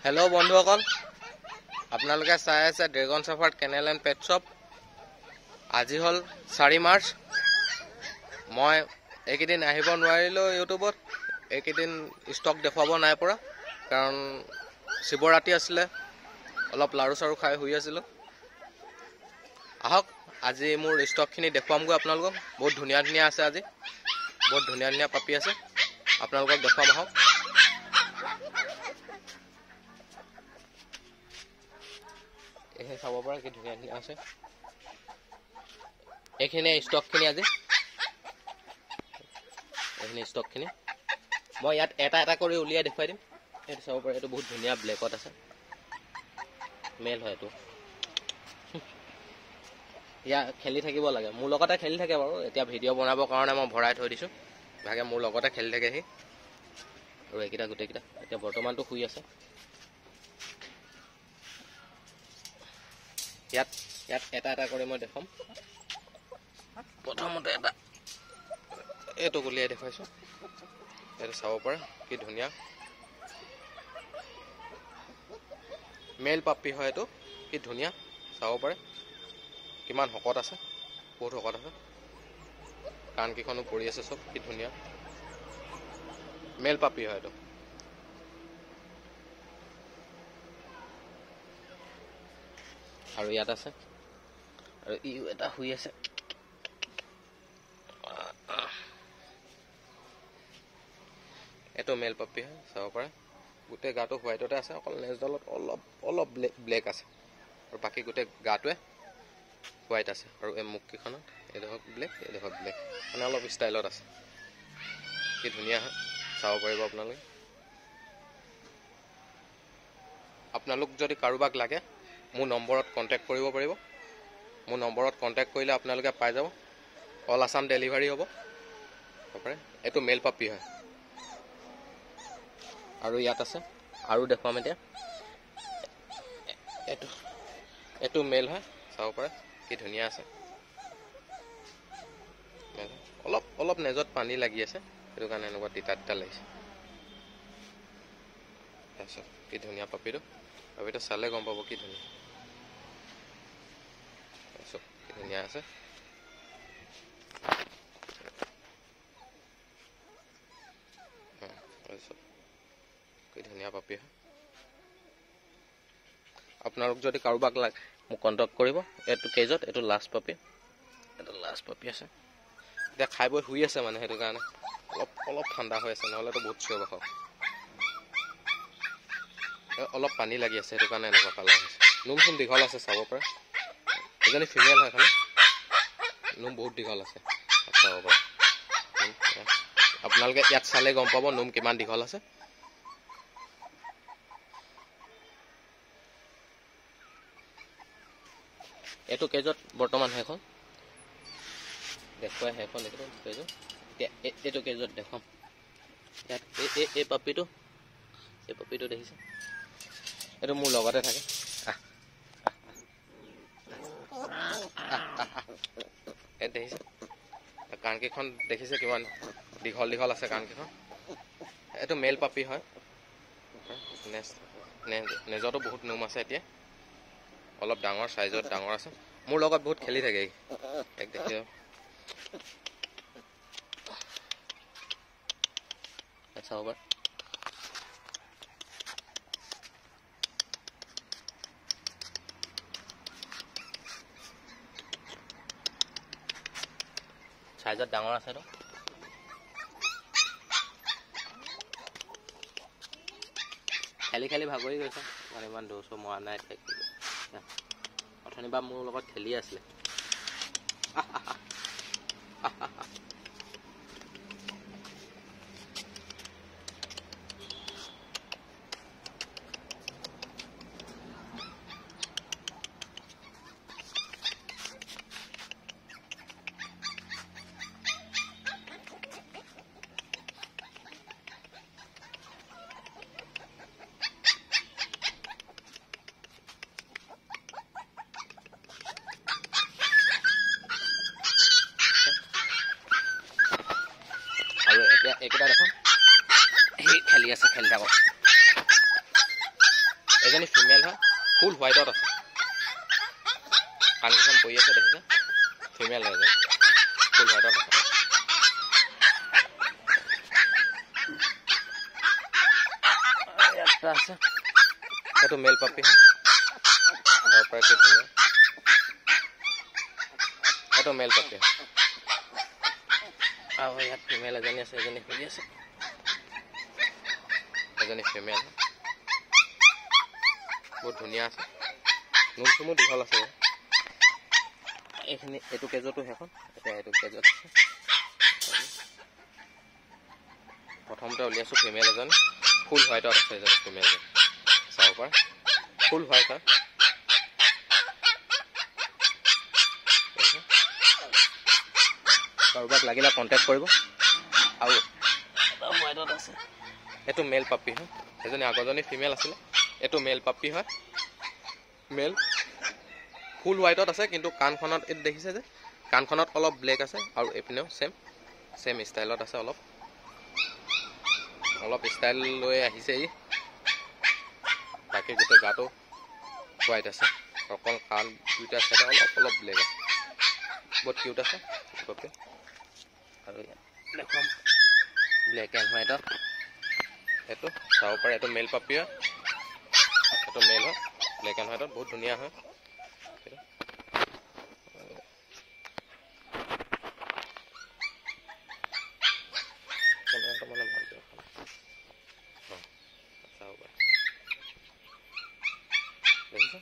Hello बंधुসকল আপোনালোকে চাই আছে dragon shepherd kennel and pet shop. আজি হল 4 মাৰ্চ। মই এইকেইদিন আহিব নোৱাৰিলো ইউটিউবত, এইকেইদিন ষ্টক দেখাব নাই পৰা কাৰণ শিৱৰাত্ৰি আছিলে, অলপ লাৰু চাৰু খাই শুই আছিলো। আহক আজি মোৰ ষ্টকখিনি দেখুৱামগৈ আপোনালোকক। বহুত ধুনীয়া ধুনীয়া আছে, আজি বহুত ধুনীয়া ধুনীয়া পাপি আছে, আপোনালোকক দেখুৱাম। আহক এই চাব পৰা কি ধুনীয়া ধুনীয়া আছে। এইখিনি ষ্টকখিনি আজি এইখিনি ষ্টকখিনি মই ইয়াত এটা এটা কৰি উলিয়াই দেখুৱাই দিম। এইটো চাব পৰা, এইটো বহুত ধুনীয়া ব্লেকত আছে, মেল হয় এইটো। ইয়াত খেলি থাকিব লাগে, মোৰ লগতে খেলি থাকে বাৰু। এতিয়া ভিডিঅ' বনাবৰ কাৰণে মই ভৰাই থৈ দিছোঁ, ভাগে মোৰ লগতে খেলি থাকে সি। আৰু এইকেইটা গোটেইকেইটা এতিয়া বৰ্তমানটো শুই আছে। ইয়াত এটা এটা কৰি মই দেখাম। প্ৰথমতে এটা এইটো উলিয়াই দেখুৱাইছোঁ, এইটো চাব পৰা কি ধুনীয়া মেল পাপি হয়। এইটো কি ধুনীয়া চাব পাৰে, কিমান শকত আছে, বহুত শকত আছে, কাণকেইখনো পৰি আছে, চব কি ধুনীয়া মেল পাপি হয় এইটো। আৰু ইয়াত আছে, আৰু ইও এটা শুই আছে। এইটো মেল পাপি হয়, চাব পাৰে গোটেই গাটো হোৱাইটতে আছে, অকল নেজডালত অলপ অলপ ব্লেক আছে, আৰু বাকী গোটেই গাটোৱে হোৱাইট আছে। আৰু এই মুখকেইখনত এইডোখৰ ব্লেক, এইডোখৰ ব্লেক, মানে অলপ ষ্টাইলত আছে। কি ধুনীয়া হয়, চাব পাৰিব আপোনালোকে। আপোনালোক যদি কাৰোবাক লাগে মোৰ নম্বৰত কণ্টেক্ট কৰিব পাৰিব। মোৰ নম্বৰত কণ্টেক্ট কৰিলে আপোনালোকে পাই যাব, অল আছাম ডেলিভাৰী হ'ব। এইটো মেল পাপি হয়। আৰু ইয়াত আছে, আৰু দেখুৱাম এতিয়া। এইটো মেল হয়, চাব পাৰে কি ধুনীয়া আছে। অলপ অলপ নেজত পানী লাগি আছে, সেইটো কাৰণে এনেকুৱা তিতা তিতা লাগিছে। তাৰপিছত কি ধুনীয়া পাপিটো, পাপিটো চালে গম পাব কি ধুনীয়া। তাৰপিছত কি ধুনীয়া আছে। তাৰপিছত কি ধুনীয়া পাপি হয়। আপোনালোক যদি কাৰোবাক লাগে মোক কণ্টেক্ট কৰিব। এইটো কেজত এইটো লাষ্ট পাপি, এইটো লাষ্ট পাপি আছে। এতিয়া খাই বৈ শুই আছে, মানে সেইটো কাৰণে অলপ অলপ ঠাণ্ডা হৈ আছে, নহ'লেতো বহুত চিঞৰ বাখৰ। অলপ পানী লাগি আছে, সেইটো কাৰণে এনেকুৱা কালাৰ হৈছে। নোম চোন দীঘল আছে, চাব পাৰে। এজনী ফিমেল হয়, খালি নোম বহুত দীঘল আছে, চাব পাৰে। আপোনালোকে ইয়াত চালে গম পাব নোম কিমান দীঘল আছে। এইটো কেজত বৰ্তমান শেষ হ'ল, দেখুৱাই শেষ হ'ল এইটো কেজত। এতিয়া এইটো কেজত দেখুৱাম। ইয়াত এই পাপিটো দেখিছে, এইটো মোৰ লগতে থাকে। দেখিছে কাণকেইখন, দেখিছে কিমান দীঘল দীঘল আছে কাণকেইখন। এইটো মেল পাপি হয়। নেজতো বহুত নোম আছে, এতিয়া অলপ ডাঙৰ চাইজত ডাঙৰ আছে। মোৰ লগত বহুত খেলি থাকে, এক দেখি চাব পাৰে। চাইজত ডাঙৰ আছে, খেলি খেলি ভাগৰি গৈছে, মানে ইমান দৌৰ চৌৰ মৰা নাই। অথনিবাৰ মোৰ লগত খেলি আছিলে। ফুল হোৱাইটত আছে কাণকেইখন পৰি আছে দেখিছে ফিমেল এজনী ফুল হোৱাইটত আছে ইয়াত আছে এইটো মেল পাপি হয় তাৰ পৰা কি ধুনীয়া এইটো মেল পাপি হয় আৰু ইয়াত ফিমেল এজনী আছে এজনী শুই আছে এজনী ফিমেল বহুত ধুনীয়া আছে নোম চুমো দীঘল আছে এইখিনি এইটো কেজতো সেইখন এতিয়া এইটো কেজত আছে প্ৰথমতে উলিয়াইছোঁ ফিমেল এজন ফুল হোৱাইটত আছে এজনী ফিমেল এজন চাব পৰা ফুল হোৱাইট হয় কাৰোবাক লাগিলে কণ্টেক্ট কৰিব আৰু হোৱাইটত আছে এইটো মেল পাপি হয় এজনী আগৰজনী ফিমেল আছিলে এইটো মেল পাপি হয় মেল ফুল হোৱাইটত আছে কিন্তু কাণখনত এইটো দেখিছে যে কাণখনত অলপ ব্লেক আছে আৰু এইপিনেও চেম ষ্টাইলত আছে অলপ ষ্টাইল লৈ আহিছে ই বাকী গোটেই গাটো হোৱাইট আছে অকল কাণ দুইটা চাইডে অলপ ব্লেক আছে বহুত কিউট আছে পাপি আৰু দেখুৱাম ব্লেক এণ্ড হোৱাইটত এইটো চাব পাৰে এইটো মেল পাপি হয় এইটো মেল হয় ব্লেক এণ্ড হোৱাইটত বহুত ধুনীয়া হয় মানে ভালকৈ চাব পাৰে দেখিছে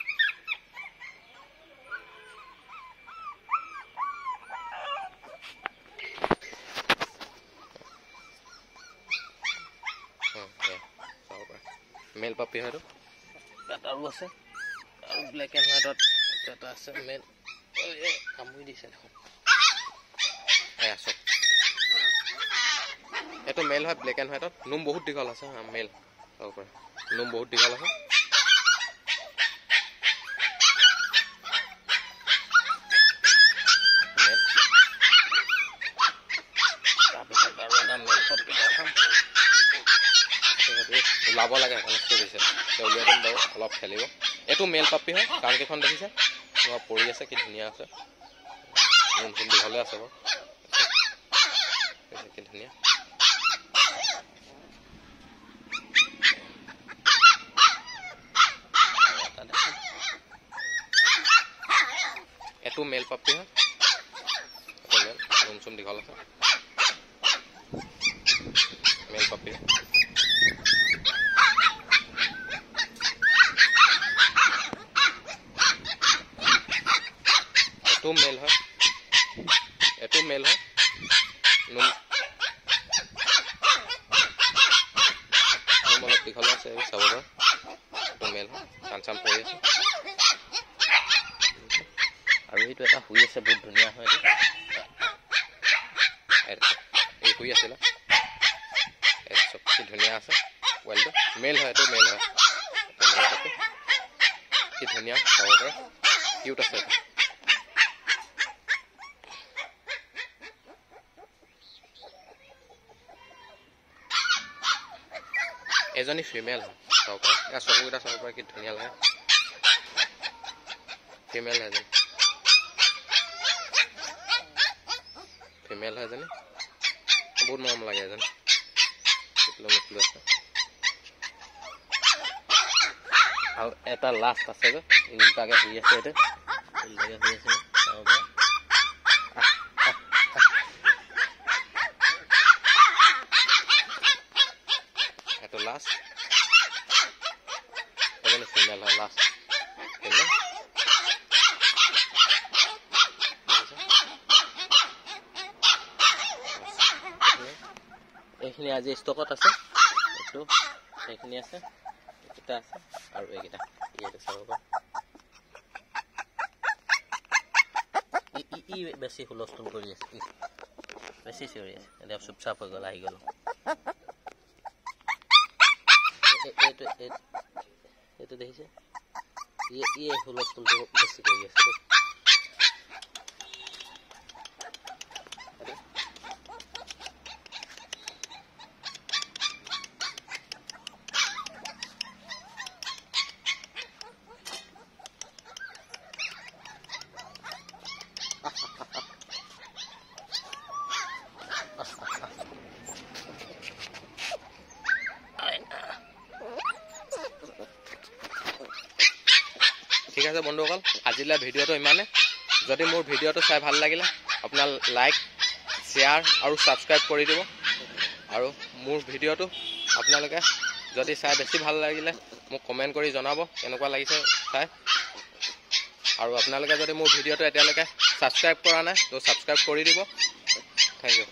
মেল পাপি হয়তো তাত আৰু আছে আৰু ব্লেক এণ্ড হোৱাইটত এটা আছে মেল কামুৰি দিছে দেখোন এয়া চব এইটো মেল হয় ব্লেক এণ্ড হোৱাইটত নোম বহুত দীঘল আছে মেল চাব পাৰে নোম বহুত দীঘল আছে মেল তাৰপিছত আৰু এটা মেল পাপি দেখাম ওলাব লাগে সেইখন দিছে উলিয়াই দিম বাৰু অলপ খেলিব এইটো মেল পাপি হয় কাণকেইখন দেখিছে তোমাৰ পৰি আছে কি ধুনীয়া আছে নোম চুম দীঘলে আছে বাৰু কি ধুনীয়া এইটো মেল পাপি হয় মেল নোম চুম দীঘল আছে মেল পাপি এইটো মেল হয় নোম অলপ দীঘল আছে চাব পৰা এইটো মেল হয় কাণ চান পৰি আছে আৰু এইটো এটা শুই আছে বহুত ধুনীয়া হয় এই শুই আছিলে চব কি ধুনীয়া আছে পোৱালিটো মেল হয় এইটো মেল হয় কি ধুনীয়া চাব পাৰে কিউট আছে এইটো এজনী ফিমেল হয় চাব পাৰে ইয়াৰ চকুকেইটা চাব পাৰে কি ধুনীয়া লাগে ফিমেল হয় এজনী ফিমেল হয় এজনী বহুত মৰম লাগে এজনী মিঠলো আছে আৰু এটা লাষ্ট আছে যে উল্টাকে শুই আছে এইটো উল্টাকে শুই আছে চাব পাৰে এইটো লাষ্ট এজনী ফিমেল হয় লাষ্ট ফিমেল এইখিনি আজি ষ্টকত আছে এইটো এইখিনি আছে এইকেইটা আছে আৰু এইকেইটা ইয়াতে চাব পাৰে ই বেছি হুলস্থুল কৰি আছে বেছি চিঞৰি আছে এতিয়া চুপচাপ হৈ গ'ল আহি গ'ল এইটো দেখিছে ই হুলস্থুলটো বেছি কৰি আছে ঠিক আছে বন্ধুসকল, আজিলৈ ভিডিঅ'টো ইমানে। যদি মোৰ ভিডিঅ'টো চাই ভাল লাগিলে আপোনাৰ লাইক, শ্বেয়াৰ আৰু ছাবস্ক্ৰাইব কৰি দিব। আৰু মোৰ ভিডিঅ'টো আপোনালোকে যদি চাই বেছি ভাল লাগিলে মোক কমেণ্ট কৰি জনাব কেনেকুৱা লাগিছে চাই। আৰু আপোনালোকে যদি মোৰ ভিডিঅ'টো এতিয়ালৈকে ছাবস্ক্ৰাইব কৰা নাই তো ছাবস্ক্ৰাইব কৰি দিব। Thank U.